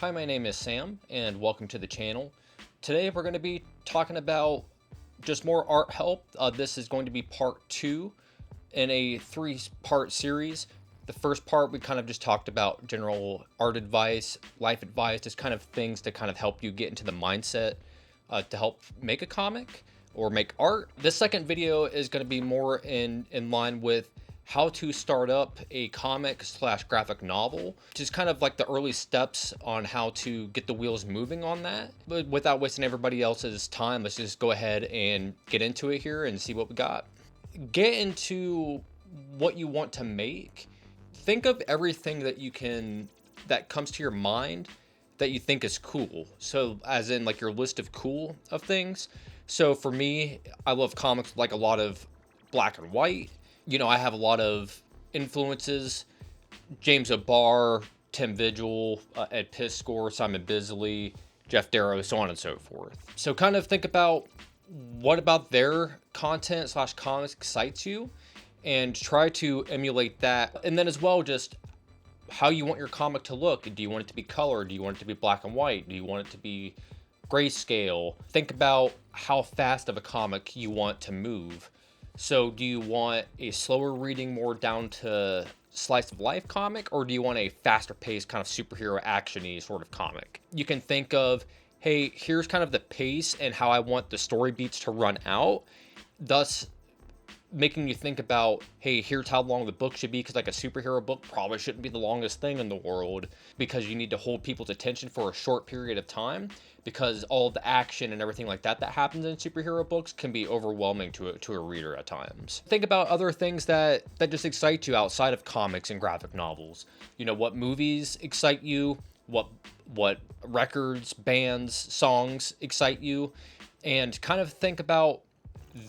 Hi, my name is Sam, and welcome to the channel. Today we're going to be talking about just more art help. This is going to be part 2 in a 3-part series. The first part we kind of just talked about general art advice, life advice, just kind of things to kind of help you get into the mindset to help make a comic or make art. This second video is going to be more in line with how to start up a comic slash graphic novel, just kind of like the early steps on how to get the wheels moving on that. But without wasting everybody else's time, let's just go ahead and get into it here and see what we got. Get into what you want to make. Think of everything that comes to your mind that you think is cool. So as in like your list of cool of things. So for me, I love comics like a lot of black and white. I have a lot of influences: James O'Barr, Tim Vigil, Ed Piskor, Simon Bisley, Jeff Darrow, so on and so forth. So kind of think about what about their content slash comics excites you and try to emulate that. And then as well, just how you want your comic to look. Do you want it to be colored? Do you want it to be black and white? Do you want it to be grayscale? Think about how fast of a comic you want to move. So do you want a slower reading, more down to slice of life comic, or do you want a faster paced kind of superhero action-y sort of comic? You can think of, hey, here's kind of the pace and how I want the story beats to run out, thus making you think about, hey, here's how long the book should be, because like a superhero book probably shouldn't be the longest thing in the world, because you need to hold people's attention for a short period of time, because all the action and everything like that happens in superhero books can be overwhelming to a reader at times. Think about other things that just excite you outside of comics and graphic novels. What movies excite you, what records, bands, songs excite you, and kind of think about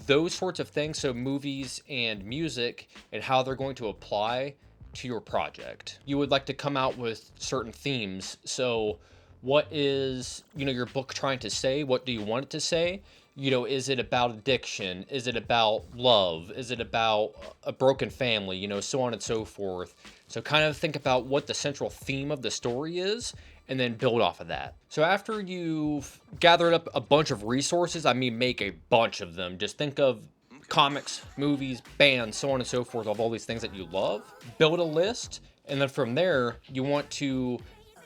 those sorts of things, so movies and music, and how they're going to apply to your project. You would like to come out with certain themes. So what is, your book trying to say? What do you want it to say? Is it about addiction? Is it about love? Is it about a broken family? So on and so forth. So kind of think about what the central theme of the story is, and then build off of that. So after you've gathered up a bunch of resources, make a bunch of them. Just think of comics, movies, bands, so on and so forth, of all these things that you love. Build a list, and then from there, you want to,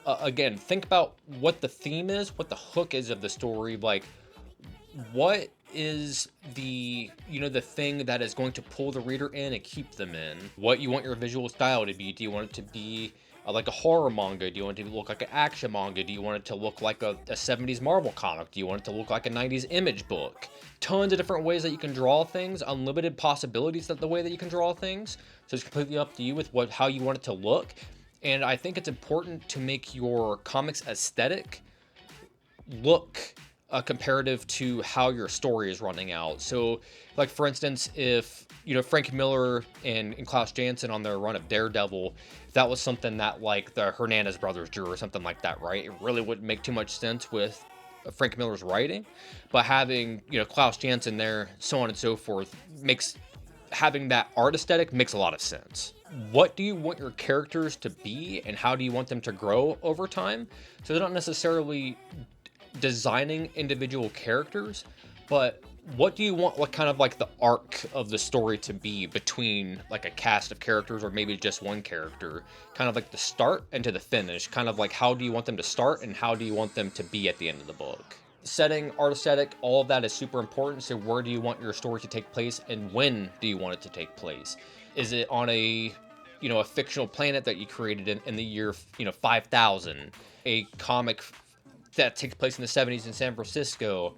again, think about what the theme is, what the hook is of the story. Like, what is the thing that is going to pull the reader in and keep them in? What you want your visual style to be? Do you want it to be like a horror manga? Do you want it to look like an action manga? Do you want it to look like a 70s Marvel comic? Do you want it to look like a 90s Image book? Tons of different ways that you can draw things, unlimited possibilities that the way that you can draw things. So it's completely up to you with how you want it to look. And I think it's important to make your comics aesthetic look comparative to how your story is running out. So like, for instance, if Frank Miller and Klaus Janson on their run of Daredevil, that was something that like the Hernandez brothers drew or something like that, right? It really wouldn't make too much sense with Frank Miller's writing, but having Klaus Janson there, so on and so forth, makes having that art aesthetic makes a lot of sense. What do you want your characters to be, and how do you want them to grow over time? So they're not necessarily designing individual characters, but what do you want, what kind of like the arc of the story to be between like a cast of characters, or maybe just one character, kind of like the start and to the finish, kind of like how do you want them to start and how do you want them to be at the end of the book? Setting, art aesthetic, all of that is super important. So where do you want your story to take place, and when do you want it to take place? Is it on a a fictional planet that you created in the year 5000, a comic that takes place in the 70s in San Francisco?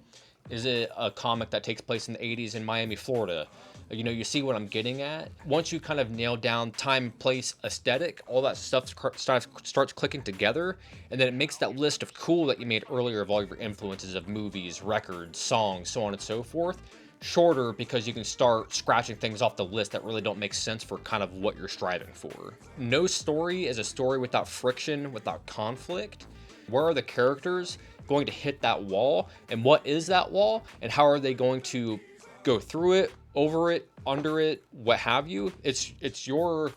Is it a comic that takes place in the 80s in Miami, Florida? You see what I'm getting at? Once you kind of nail down time, place, aesthetic, all that stuff starts clicking together, and then it makes that list of cool that you made earlier of all your influences of movies, records, songs, so on and so forth, shorter, because you can start scratching things off the list that really don't make sense for kind of what you're striving for. No story is a story without friction, without conflict. Where are the characters going to hit that wall, and what is that wall, and how are they going to go through it, over it, under it, what have you? It's your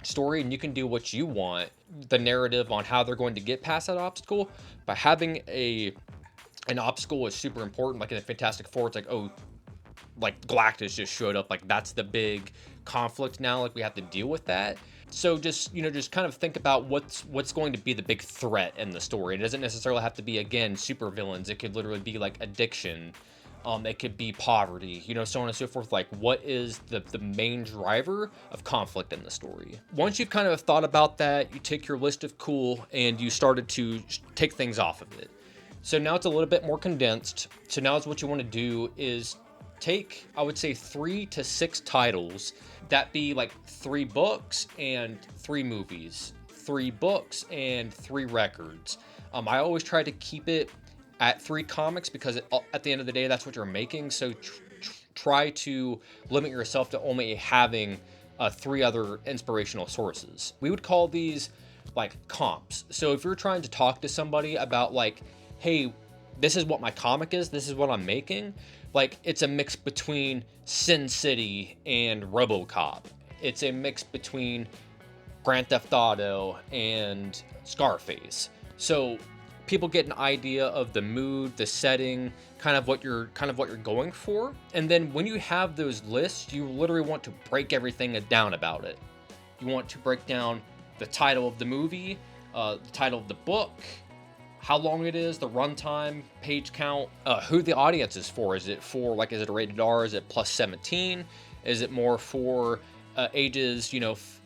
story, and you can do what you want, the narrative on how they're going to get past that obstacle. By having an obstacle is super important. Like in the Fantastic Four, it's like, oh, like Galactus just showed up, like that's the big conflict now, like we have to deal with that. So just, just kind of think about what's going to be the big threat in the story. It doesn't necessarily have to be, again, super villains. It could literally be like addiction. It could be poverty, so on and so forth. Like, what is the main driver of conflict in the story? Once you've kind of thought about that, you take your list of cool and you started to take things off of it. So now it's a little bit more condensed. So now what you want to do is take, I would say, 3 to 6 titles that be like 3 books and 3 movies, 3 books and 3 records. I always try to keep it at 3 comics because at the end of the day, that's what you're making. So try to limit yourself to only having 3 other inspirational sources. We would call these like comps. So if you're trying to talk to somebody about like, hey, this is what my comic is, this is what I'm making, like it's a mix between Sin City and RoboCop. It's a mix between Grand Theft Auto and Scarface. So people get an idea of the mood, the setting, kind of what you're going for. And then when you have those lists, you literally want to break everything down about it. You want to break down the title of the movie, the title of the book, how long it is, the runtime, page count, who the audience is for. Is it for, like, is it a rated R? Is it plus 17? Is it more for ages,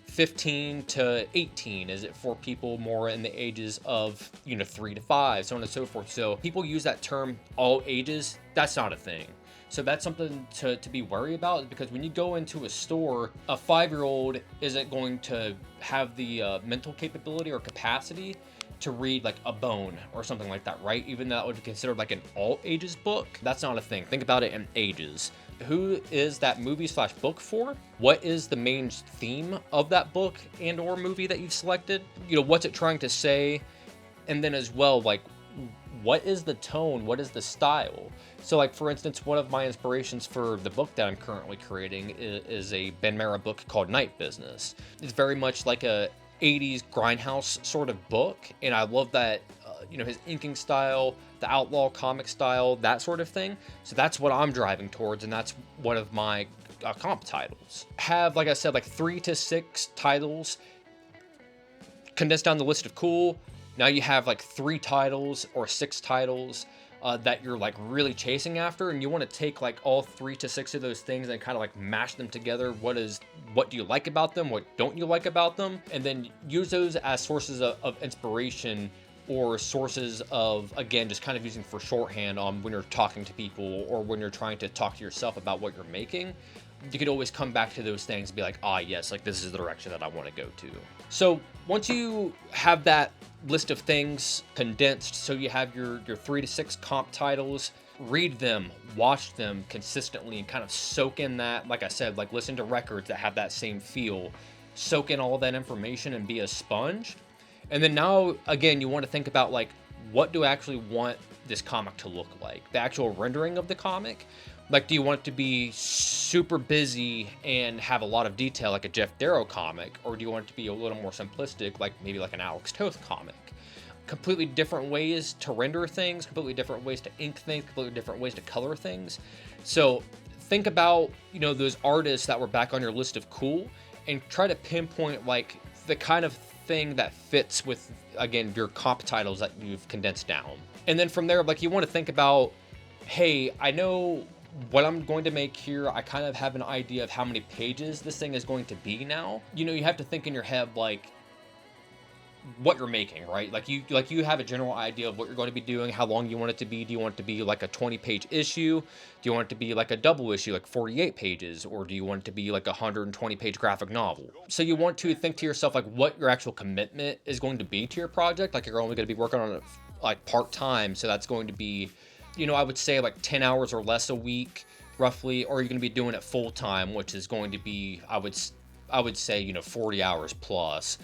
15 to 18? Is it for people more in the ages of, 3 to 5, so on and so forth? So people use that term all ages. That's not a thing. So that's something to be worried about, because when you go into a store, a 5-year-old isn't going to have the mental capability or capacity to read like a Bone or something like that, right? Even though that would be considered like an all ages book, that's not a thing. Think about it in ages. Who is that movie/book for? What is the main theme of that book and or movie that you've selected? What's it trying to say? And then as well, like, what is the tone? What is the style? So like, for instance, one of my inspirations for the book that I'm currently creating is a Ben Mara book called Night Business. It's very much like a 80s grindhouse sort of book, and I love that his inking style, the outlaw comic style, that sort of thing. So that's what I'm driving towards, and that's one of my comp titles. Have, like I said, like 3 to 6 titles condensed down the list of cool. Now you have like 3 titles or 6 titles that you're like really chasing after, and you want to take like all 3 to 6 of those things and kind of like mash them together. What do you like about them? What don't you like about them? And then use those as sources of inspiration, or sources of, again, just kind of using for shorthand on when you're talking to people or when you're trying to talk to yourself about what you're making. You could always come back to those things and be like, yes, like this is the direction that I want to go to. So once you have that list of things condensed, so you have your 3 to 6 comp titles, read them, watch them consistently, and kind of soak in that. Like I said, like listen to records that have that same feel, soak in all of that information and be a sponge. And then now, again, you want to think about like, what do I actually want this comic to look like? The actual rendering of the comic. Like, do you want it to be super busy and have a lot of detail like a Jeff Darrow comic? Or do you want it to be a little more simplistic, like maybe like an Alex Toth comic? Completely different ways to render things, completely different ways to ink things, completely different ways to color things. So think about, those artists that were back on your list of cool, and try to pinpoint like the kind of thing that fits with, again, your comp titles that you've condensed down. And then from there, like, you want to think about, hey, I know what I'm going to make here. I kind of have an idea of how many pages this thing is going to be now. You have to think in your head like what you're making, right? Like you have a general idea of what you're going to be doing, how long you want it to be. Do you want it to be like a 20-page issue? Do you want it to be like a double issue, like 48 pages? Or do you want it to be like a 120-page graphic novel? So you want to think to yourself like what your actual commitment is going to be to your project. Like, you're only going to be working on it like part-time, so that's going to be, I would say like 10 hours or less a week roughly, or you're going to be doing it full-time, which is going to be, I would say, 40 hours plus.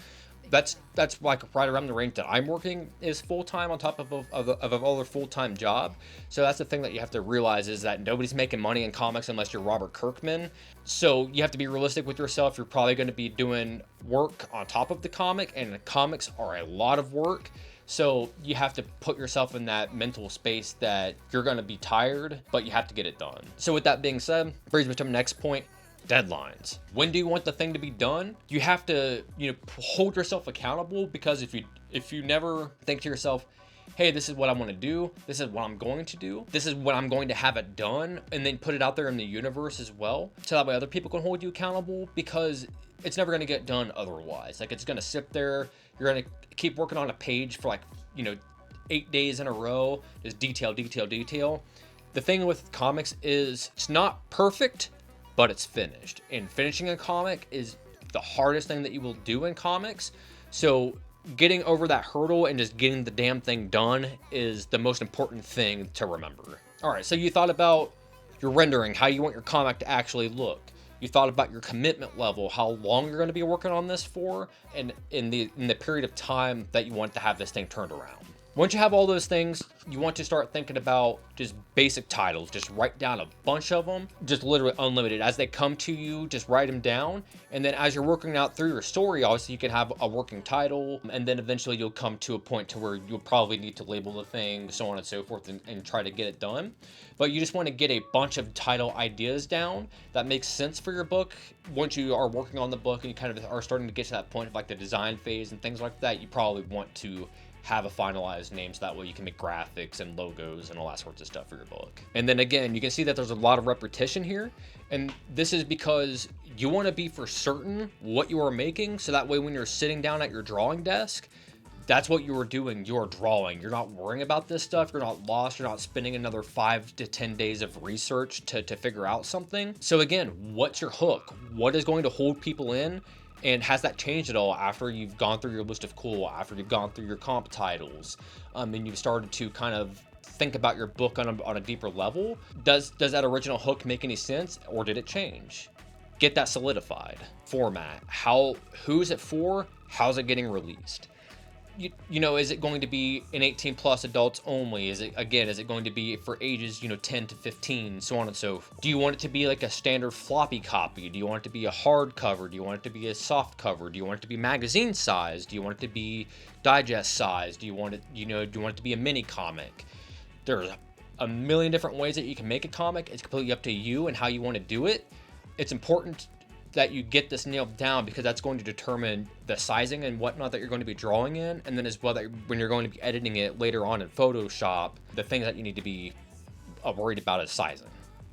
That's like right around the range that I'm working is full time on top of a other full time job. So that's the thing that you have to realize is that nobody's making money in comics unless you're Robert Kirkman. So you have to be realistic with yourself. You're probably going to be doing work on top of the comic, and the comics are a lot of work. So you have to put yourself in that mental space that you're going to be tired, but you have to get it done. So with that being said, brings me to the next point. Deadlines. When do you want the thing to be done? You have to, hold yourself accountable, because if you never think to yourself, hey, this is what I want to do, this is what I'm going to do, this is what I'm going to have it done, and then put it out there in the universe as well, so that way other people can hold you accountable, because it's never going to get done otherwise. Like, it's going to sit there, you're going to keep working on a page for 8 days in a row, just detail. The thing with comics is it's not perfect, but it's finished. And finishing a comic is the hardest thing that you will do in comics. So getting over that hurdle and just getting the damn thing done is the most important thing to remember. All right, so you thought about your rendering, how you want your comic to actually look. You thought about your commitment level, how long you're going to be working on this for, and in the period of time that you want to have this thing turned around. Once you have all those things, you want to start thinking about just basic titles. Just write down a bunch of them, just literally unlimited. As they come to you, just write them down. And then as you're working out through your story, obviously you can have a working title, and then eventually you'll come to a point to where you'll probably need to label the thing, so on and so forth, and try to get it done. But you just want to get a bunch of title ideas down that makes sense for your book. Once you are working on the book and you kind of are starting to get to that point of the design phase and things like that, you probably want to have a finalized name, so that way you can make graphics and logos and all that sorts of stuff for your book. And then again, you can see that there's a lot of repetition here, and this is because you want to be for certain what you are making, so that way when you're sitting down at your drawing desk, that's what you are doing. You're drawing. You're not worrying about this stuff. You're not lost. You're not spending another 5 to 10 days of research to figure out something. So again, what's your hook? What is going to hold people in? And has that changed at all after you've gone through your list of cool, after you've gone through your comp titles, and you've started to kind of think about your book on a deeper level? Does that original hook make any sense, or did it change? Get that solidified. Format. Who's it for? How's it getting released? Is it going to be an 18 plus adults only? Is it going to be for ages, 10 to 15, so on and so forth? Do you want it to be like a standard floppy copy? Do you want it to be a hard cover? Do you want it to be a soft cover? Do you want it to be magazine size? Do you want it to be digest size? Do you want it, do you want it to be a mini comic? There's a million different ways that you can make a comic. It's completely up to you and how you want to do it. It's important that you get this nailed down, because that's going to determine the sizing and whatnot that you're going to be drawing in, and then as well that when you're going to be editing it later on in Photoshop, the things that you need to be worried about is sizing,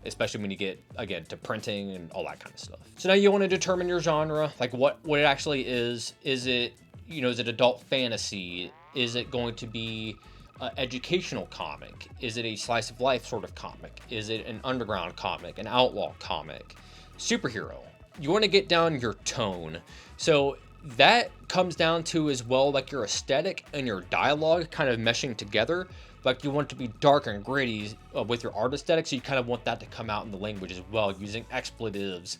especially when you get, again, to printing and all that kind of stuff. So now you want to determine your genre, like what it actually is. Is it, is it adult fantasy? Is it going to be an educational comic? Is it a slice of life sort of comic? Is it an underground comic, an outlaw comic, superhero? You want to get down your tone. So that comes down to as well your aesthetic and your dialogue kind of meshing together. Like, you want it to be dark and gritty with your art aesthetic, so you kind of want that to come out in the language as well, using expletives,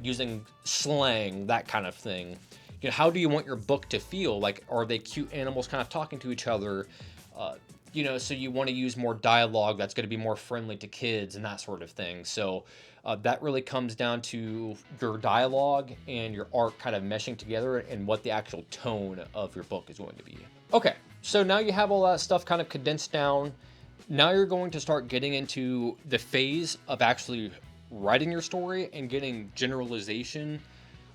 using slang, that kind of thing. How do you want your book to feel? Like, are they cute animals kind of talking to each other? So you want to use more dialogue that's going to be more friendly to kids and that sort of thing. So that really comes down to your dialogue and your art kind of meshing together, and what the actual tone of your book is going to be. Okay, so now you have all that stuff kind of condensed down. Now you're going to start getting into the phase of actually writing your story and getting generalization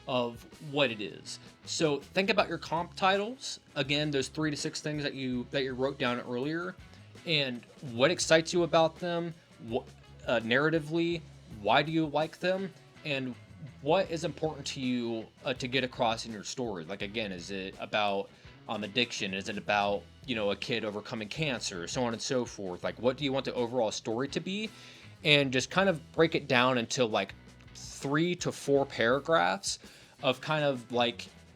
of what it is. So think about your comp titles. Again, those 3 to 6 things that you wrote down earlier, and what excites you about them, narratively, why do you like them, and what is important to you to get across in your story. Like, again, is it about addiction? Is it about a kid overcoming cancer, so on and so forth? Like, what do you want the overall story to be? And just kind of break it down into 3 to 4 paragraphs of kind of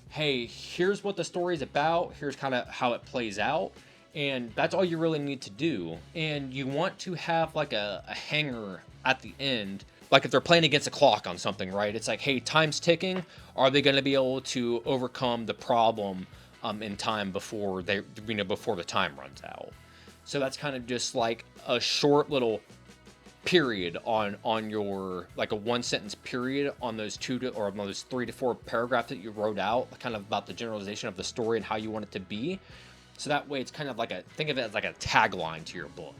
hey, here's what the story's about, here's kind of how it plays out, and that's all you really need to do. And you want to have a hanger at the end like if they're playing against a clock on something, right? It's like, hey, time's ticking. Are they going to be able to overcome the problem in time before before the time runs out? So that's kind of just like a short little period on your, like a 1 sentence period on those on those 3 to 4 paragraphs that you wrote out, kind of about the generalization of the story and how you want it to be. So that way it's kind of like think of it as like a tagline to your book.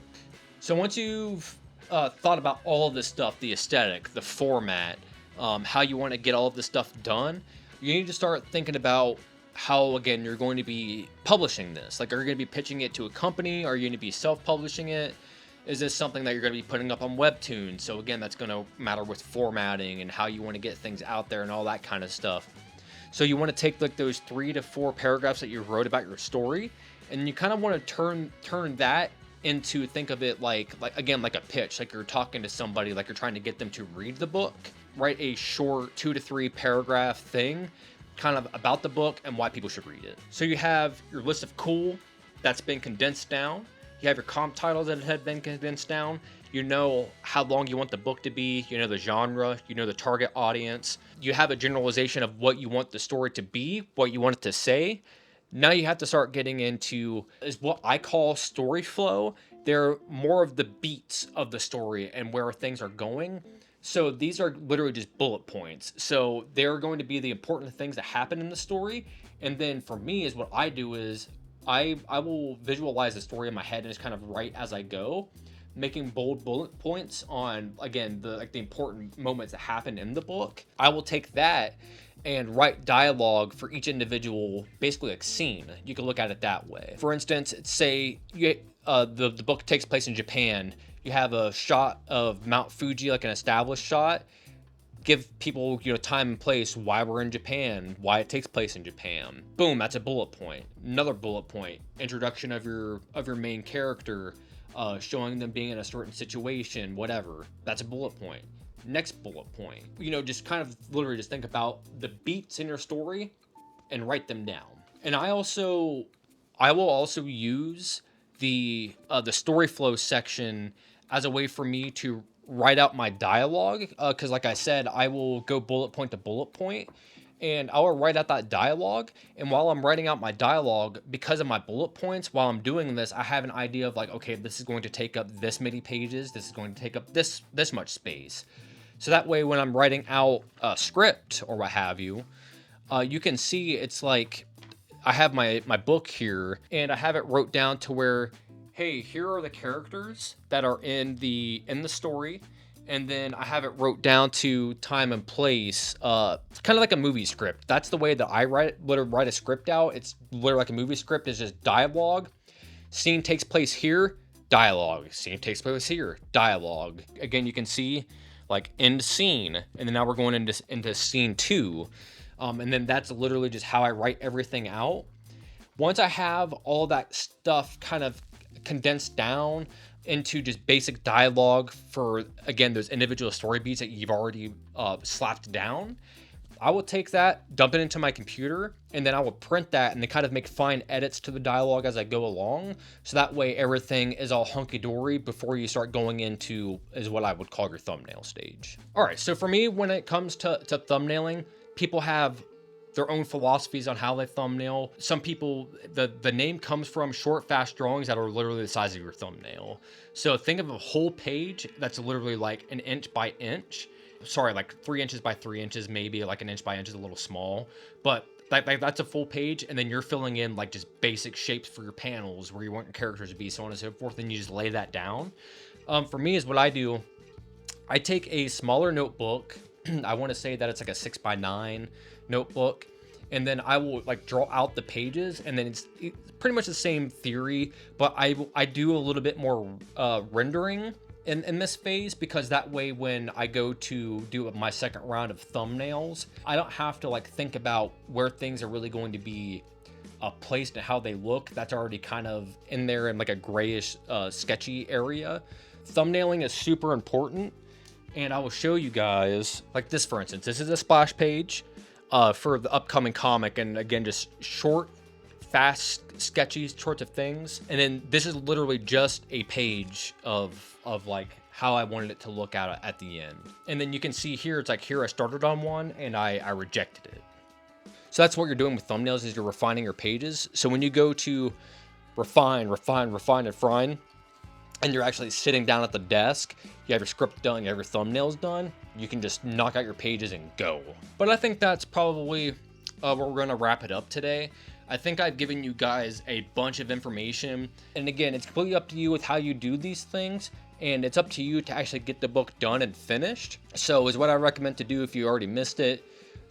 So once you've thought about all of this stuff, the aesthetic, the format, how you want to get all of this stuff done, you need to start thinking about how, again, you're going to be publishing this. Like, are you going to be pitching it to a company? Are you going to be self-publishing it? Is this something that you're going to be putting up on Webtoon? So again, that's going to matter with formatting and how you want to get things out there and all that kind of stuff. So you want to take like those 3 to 4 paragraphs that you wrote about your story, and you kind of want to turn that into, think of it like again, like a pitch, like you're talking to somebody, like you're trying to get them to read the book. Write a short 2 to 3 paragraph thing kind of about the book and why people should read it. So you have your list of cool that's been condensed down. You have your comp titles that have been condensed down. You know how long you want the book to be. You know the genre. You know the target audience. You have a generalization of what you want the story to be, what you want it to say. Now you have to start getting into is what I call story flow. They're more of the beats of the story and where things are going. So these are literally just bullet points. So they're going to be the important things that happen in the story. And then for me is what I do is I will visualize the story in my head and just kind of write as I go, making bold bullet points on, again, the important moments that happen in the book. I will take that and write dialogue for each individual, basically like scene. You can look at it that way. For instance, say the book takes place in Japan. You have a shot of Mount Fuji, like an established shot. Give people, time and place, why we're in Japan, why it takes place in Japan. Boom, that's a bullet point. Another bullet point, introduction of your main character, showing them being in a certain situation, whatever. That's a bullet point. Next bullet point. Just kind of literally just think about the beats in your story and write them down. And I will also use the story flow section as a way for me to write out my dialogue, because like I said, I will go bullet point to bullet point, and I will write out that dialogue. And while I'm writing out my dialogue, because of my bullet points, while I'm doing this, I have an idea of like, okay, this is going to take up this many pages, this is going to take up this much space. So that way, when I'm writing out a script or what have you, you can see it's like I have my book here, and I have it wrote down to where, hey, here are the characters that are in the story, and then I have it wrote down to time and place, kind of like a movie script. That's the way that I write a script out. It's literally like a movie script. It's just dialogue. Scene takes place here, dialogue. Scene takes place here, dialogue. Again, you can see like end scene, and then now we're going into scene 2, and then that's literally just how I write everything out. Once I have all that stuff kind of condensed down into just basic dialogue for, again, those individual story beats that you've already slapped down, I will take that, dump it into my computer, and then I will print that and then kind of make fine edits to the dialogue as I go along. So that way everything is all hunky-dory before you start going into is what I would call your thumbnail stage. All right, so for me, when it comes to thumbnailing, people have their own philosophies on how they thumbnail. Some people, the name comes from short, fast drawings that are literally the size of your thumbnail. So think of a whole page that's literally like an inch by inch. Sorry, like 3 inches by 3 inches, maybe like an inch by inch is a little small, but that's a full page. And then you're filling in like just basic shapes for your panels where you want your characters to be, so on and so forth. And you just lay that down. For me is what I do. I take a smaller notebook. I want to say that it's like a 6x9 notebook, and then I will like draw out the pages, and then it's pretty much the same theory, but I do a little bit more rendering in this phase, because that way when I go to do my second round of thumbnails, I don't have to like think about where things are really going to be placed and how they look. That's already kind of in there in like a grayish sketchy area. Thumbnailing is super important, and I will show you guys like this. For instance, this is a splash page for the upcoming comic, and again, just short fast, sketchy sorts of things. And then this is literally just a page of like how I wanted it to look at the end. And then you can see here, it's like here I started on one and I rejected it. So that's what you're doing with thumbnails, is you're refining your pages. So when you go to refine, and you're actually sitting down at the desk, you have your script done, you have your thumbnails done, you can just knock out your pages and go. But I think that's probably where we're gonna wrap it up today. I think I've given you guys a bunch of information. And again, it's completely up to you with how you do these things. And it's up to you to actually get the book done and finished. So is what I recommend to do if you already missed it.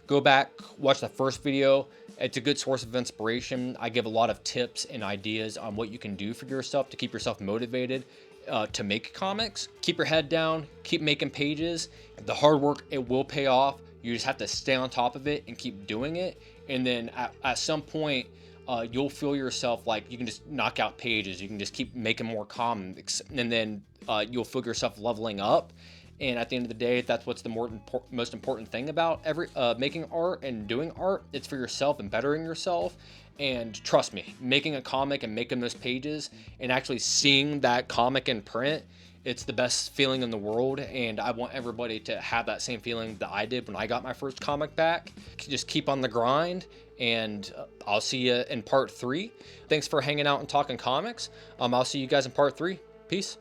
Go back, watch the first video. It's a good source of inspiration. I give a lot of tips and ideas on what you can do for yourself to keep yourself motivated to make comics. Keep your head down, keep making pages. The hard work, it will pay off. You just have to stay on top of it and keep doing it. And then at some point, you'll feel yourself like you can just knock out pages. You can just keep making more comics, and then you'll feel yourself leveling up. And at the end of the day, that's what's the most important thing about making art and doing art. It's for yourself and bettering yourself. And trust me, making a comic and making those pages and actually seeing that comic in print, it's the best feeling in the world. And I want everybody to have that same feeling that I did when I got my first comic back. Just keep on the grind, and I'll see you in part 3. Thanks for hanging out and talking comics. I'll see you guys in part 3. Peace.